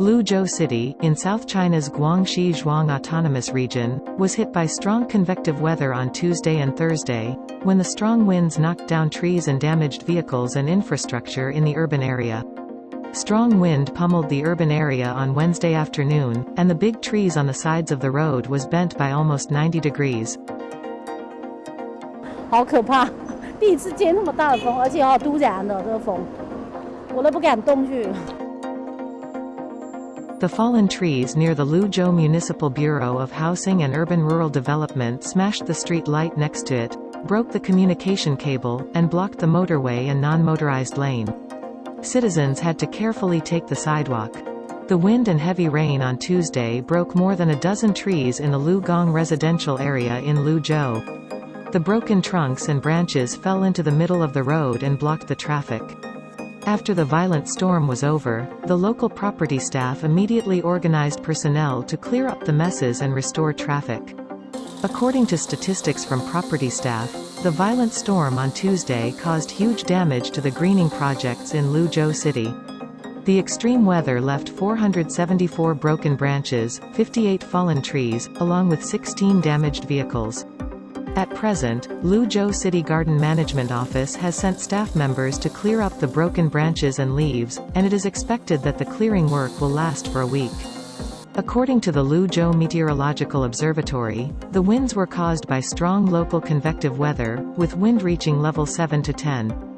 Liuzhou City, in South China's Guangxi Zhuang Autonomous Region, was hit by strong convective weather on Tuesday and Thursday, when the strong winds knocked down trees and damaged vehicles and infrastructure in the urban area. Strong wind pummeled the urban area on Wednesday afternoon, and the big trees on the sides of the road was bent by almost 90 degrees. 好可怕，第一次见那么大的风，而且好突然的这个风，我都不敢动去。 The fallen trees near the Liuzhou Municipal Bureau of Housing and Urban Rural Development smashed the street light next to it, broke the communication cable, and blocked the motorway and non-motorized lane. Citizens had to carefully take the sidewalk. The wind and heavy rain on Tuesday broke more than a dozen trees in the Liugong residential area in Liuzhou. The broken trunks and branches fell into the middle of the road and blocked the traffic. After the violent storm was over, the local property staff immediately organized personnel to clear up the messes and restore traffic. According to statistics from property staff, the violent storm on Tuesday caused huge damage to the greening projects in Liuzhou City. The extreme weather left 474 broken branches, 58 fallen trees, along with 16 damaged vehicles. At present, Liuzhou City Garden Management Office has sent staff members to clear up the broken branches and leaves, and it is expected that the clearing work will last for a week. According to the Liuzhou Meteorological Observatory, the winds were caused by strong local convective weather, with wind reaching level 7 to 10.